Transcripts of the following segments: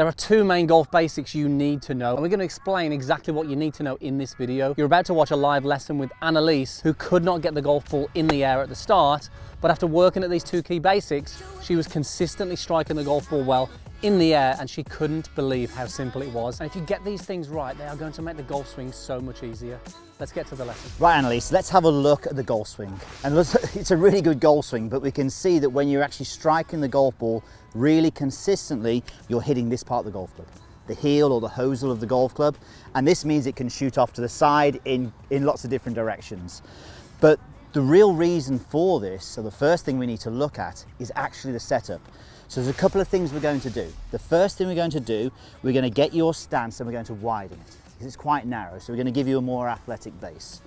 There are two main golf basics you need to know, and we're going to explain exactly what you need to know in this video. You're about to watch a live lesson with Annealiese, who could not get the golf ball in the air at the start, but after working at these two key basics, she was consistently striking the golf ball well in the air, and she couldn't believe how simple it was. And if you get these things right, they are going to make the golf swing so much easier. Let's get to the lesson. Right, Annealiese, let's have a look at the golf swing. And it's a really good golf swing, but we can see that when you're actually striking the golf ball really consistently, you're hitting this part of the golf club, the heel or the hosel of the golf club. And this means it can shoot off to the side in lots of different directions. But the real reason for this, so the first thing we need to look at, is actually the setup. So there's a couple of things we're going to do. The first thing we're going to do, we're going to get your stance and we're going to widen it, because it's quite narrow, so we're going to give you a more athletic base.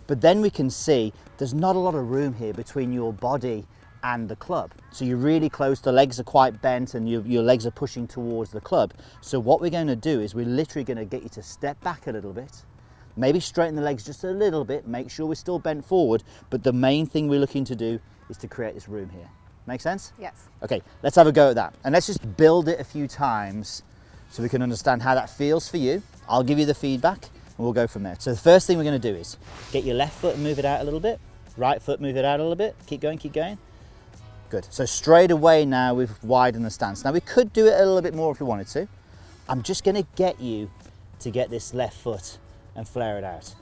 But then we can see there's not a lot of room here between your body and the club. So you're really close, the legs are quite bent and your legs are pushing towards the club. So what we're going to do is we're literally going to get you to step back a little bit, maybe straighten the legs just a little bit, make sure we're still bent forward, but the main thing we're looking to do is to create this room here. Make sense? Yes. Okay, let's have a go at that. And let's just build it a few times so we can understand how that feels for you. I'll give you the feedback and we'll go from there. So the first thing we're going to do is get your left foot and move it out a little bit. Right foot, move it out a little bit. Keep going, keep going. Good. So straight away now we've widened the stance. Now we could do it a little bit more if we wanted to. I'm just going to get you to get this left foot and flare it out.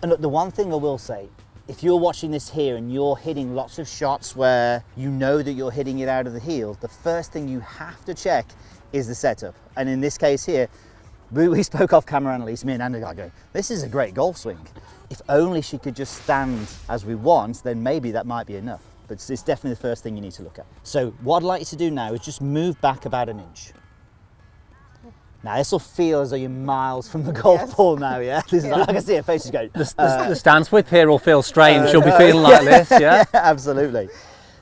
And look, the one thing I will say, if you're watching this here and you're hitting lots of shots where you know that you're hitting it out of the heel, the first thing you have to check is the setup. And in this case here, we spoke off camera, Annealiese, me and Andy go, this is a great golf swing. If only she could just stand as we want, then maybe that might be enough. But it's definitely the first thing you need to look at. So what I'd like you to do now is just move back about an inch. Now this will feel as though you're miles from the golf ball now, yeah? This is like, I can see her face is going. The stance width here will feel strange. She'll be feeling like this, yeah? Yeah, absolutely.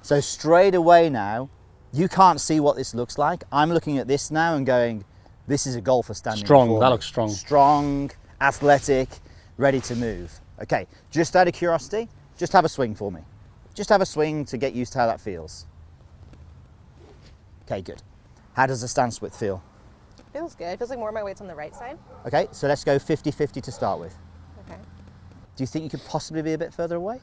So straight away now, you can't see what this looks like. I'm looking at this now and going, this is a golfer standing strong, that looks strong. Strong, athletic, ready to move. Okay, just out of curiosity, just have a swing for me. Just have a swing to get used to how that feels. Okay, good. How does the stance width feel? Feels good. Feels like more of my weight's on the right side. Okay, so let's go 50-50 to start with. Okay. Do you think you could possibly be a bit further away?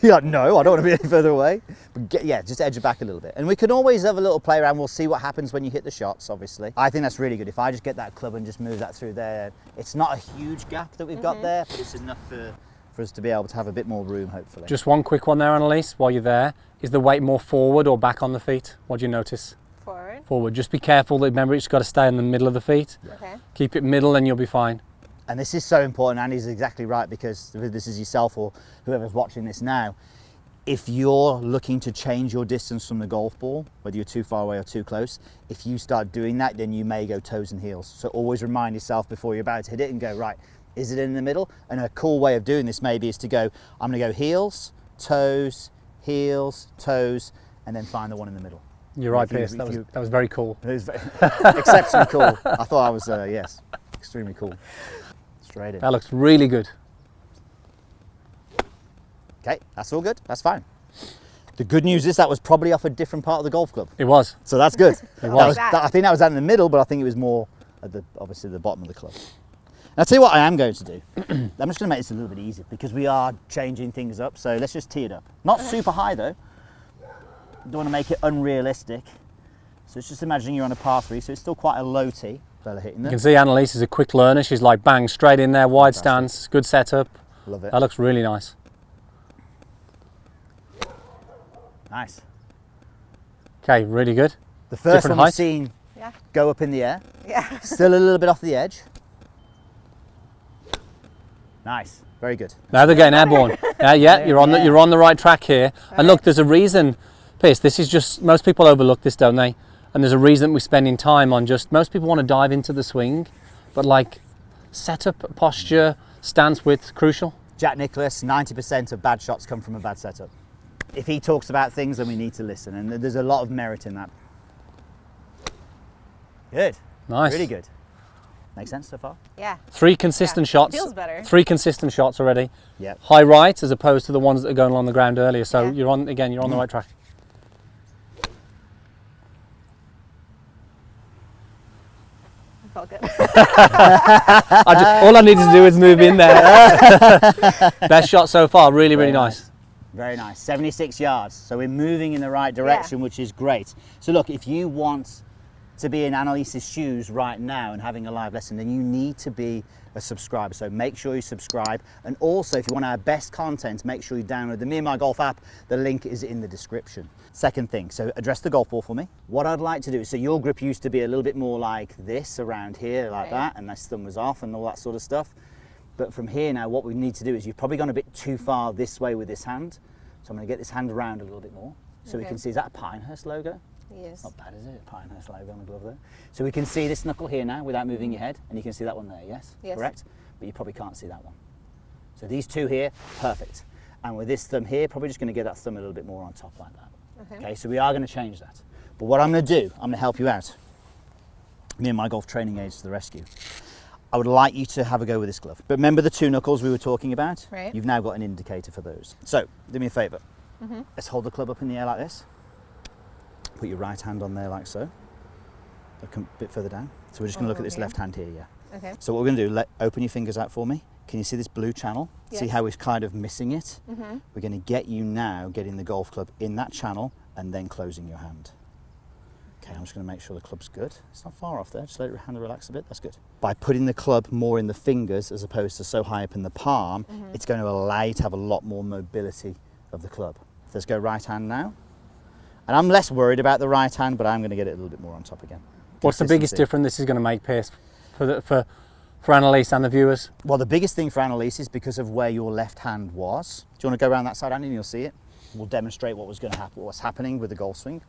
Yeah, no, I don't want to be any further away. But yeah, just edge it back a little bit. And we can always have a little play around. We'll see what happens when you hit the shots, obviously. I think that's really good. If I just get that club and just move that through there, it's not a huge gap that we've got there, but it's enough for us to be able to have a bit more room, hopefully. Just one quick one there, Annealiese, while you're there. Is the weight more forward or back on the feet? What do you notice? Forward. Forward. Just be careful. Remember, it's got to stay in the middle of the feet. Yeah. Okay. Keep it middle and you'll be fine. And this is so important. Andy's exactly right, because this is yourself or whoever's watching this now. If you're looking to change your distance from the golf ball, whether you're too far away or too close, if you start doing that, then you may go toes and heels. So always remind yourself before you're about to hit it and go, right, is it in the middle? And a cool way of doing this maybe is to go, I'm going to go heels, toes, and then find the one in the middle. You're right, Pierce. That was very cool. It was exceptionally cool. I thought I was, yes, extremely cool. Straight in. That looks really good. Okay, that's all good. That's fine. The good news is that was probably off a different part of the golf club. It was. So that's good. It was. I think that was out in the middle, but I think it was more at obviously the bottom of the club. Now, I'll tell you what I am going to do. I'm just going to make this a little bit easier because we are changing things up. So let's just tee it up. Not super high though. Don't want to make it unrealistic. So it's just imagining you're on a par 3, so it's still quite a low tee. Fella hitting You them. can see Annealiese is a quick learner. She's like bang, straight in there, wide stance, good setup. Love it. That looks really nice. Nice. Okay, really good. The first Different one height. I've seen Yeah. go up in the air. Yeah. Still a little bit off the edge. Nice. Very good. Now they're getting airborne. Yeah, you're on the right track here. And look, there's a reason, Pierce, this is just, most people overlook this, don't they? And there's a reason we're spending time on just, most people want to dive into the swing, but like setup, posture, stance width, crucial. Jack Nicklaus, 90% of bad shots come from a bad setup. If he talks about things, then we need to listen, and there's a lot of merit in that. Good. Nice. Really good. Makes sense so far? Yeah. 3 consistent shots. Feels better. 3 consistent shots already. Yeah. High right as opposed to the ones that are going along the ground earlier. So Yeah. you're on the right track. Felt good. All I need to do is move in there. Best shot so far, really, really nice. Very nice, 76 yards. So we're moving in the right direction, which is great. So look, if you want to be in Annealise's shoes right now and having a live lesson, then you need to be a subscriber. So make sure you subscribe. And also, if you want our best content, make sure you download the Meandmygolf app. The link is in the description. Second thing, so address the golf ball for me. What I'd like to do is, so your grip used to be a little bit more like this around here, like that, and my thumb was off and all that sort of stuff. But from here now, what we need to do is, you've probably gone a bit too far this way with this hand. So I'm going to get this hand around a little bit more. So we can see, is that a Pinehurst logo? Yes. Not bad, is it? A Pinehurst logo on the glove there. So we can see this knuckle here now without moving your head, and you can see that one there, yes? Yes. Correct? But you probably can't see that one. So these two here, perfect. And with this thumb here, probably just going to get that thumb a little bit more on top like that. Okay, so we are going to change that. But what I'm going to do, I'm going to help you out. Meandmygolf training aids to the rescue. I would like you to have a go with this glove. But remember the two knuckles we were talking about? Right. You've now got an indicator for those. So, do me a favour. Let's hold the club up in the air like this. Put your right hand on there like so. A bit further down. So we're just going to look at this left hand here, yeah. Okay. So what we're going to do, open your fingers out for me. Can you see this blue channel? Yes. See how we're kind of missing it? We're going to get you now getting the golf club in that channel and then closing your hand. Okay, I'm just going to make sure the club's good. It's not far off there, just let your hand relax a bit, that's good. By putting the club more in the fingers as opposed to so high up in the palm, it's going to allow you to have a lot more mobility of the club. Let's go right hand now. And I'm less worried about the right hand, but I'm going to get it a little bit more on top again. What's the biggest difference this is going to make, Pierce, for Annealiese and the viewers? Well, the biggest thing for Annealiese is because of where your left hand was. Do you want to go around that side, Andy, and you'll see it? We'll demonstrate what was going to happen, what's happening with the golf swing.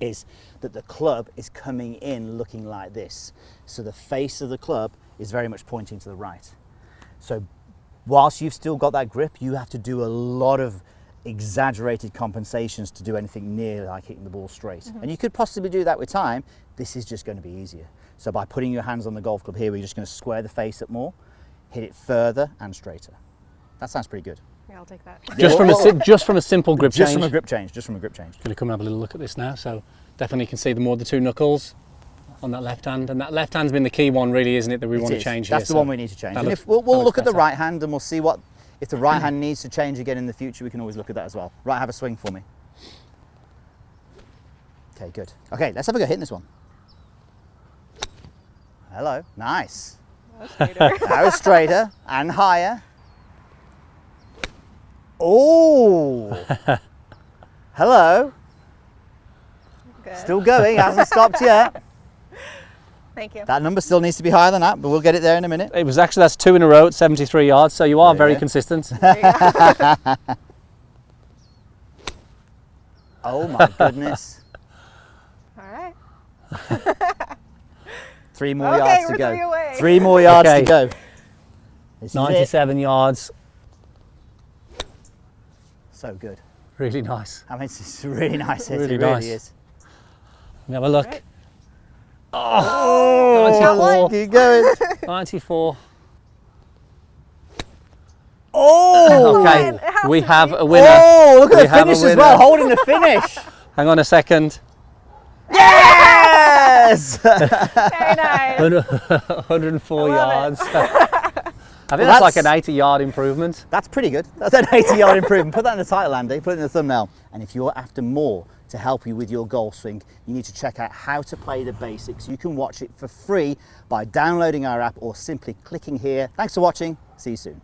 Is that the club is coming in looking like this. So the face of the club is very much pointing to the right. So whilst you've still got that grip, you have to do a lot of exaggerated compensations to do anything near like hitting the ball straight. And you could possibly do that with time. This is just going to be easier. So by putting your hands on the golf club here, we're just going to square the face up more, hit it further and straighter. That sounds pretty good. Yeah, I'll take that. Just from a simple grip change. Just from a grip change. Just from a grip change. Going to come and have a little look at this now. So definitely can see the two knuckles on that left hand, and that left hand's been the key one, really, isn't it? That we want to change here. That's the one we need to change. And if we'll look at the right hand, and we'll see what if the right hand needs to change again in the future. We can always look at that as well. Right, have a swing for me. Okay, good. Okay, let's have a go hitting this one. Hello, nice. That was straighter and higher. Oh, hello. Good. Still going, hasn't stopped yet. Thank you. That number still needs to be higher than that, but we'll get it there in a minute. It was actually, that's 2 in a row at 73 yards, so you are very consistent. There you go. Oh my goodness. All right. 3 more yards to we're go. 3 away. 3 more yards to go. This is 97 yards. So good. Really nice. I mean, it's a really nice hit. Really It really nice. is. Let me have a look. Right. Oh, 94. Keep going. 94. Oh! Okay, It has we to have be. a winner. Oh, look We at the have a finish as winner. well, holding the finish. Hang on a second. Yes! Very nice. 104 I love yards. I think that's like an 80-yard improvement. That's pretty good. That's an 80-yard improvement. Put that in the title, Andy. Put it in the thumbnail. And if you're after more to help you with your golf swing, you need to check out How to Play the Basics. You can watch it for free by downloading our app or simply clicking here. Thanks for watching. See you soon.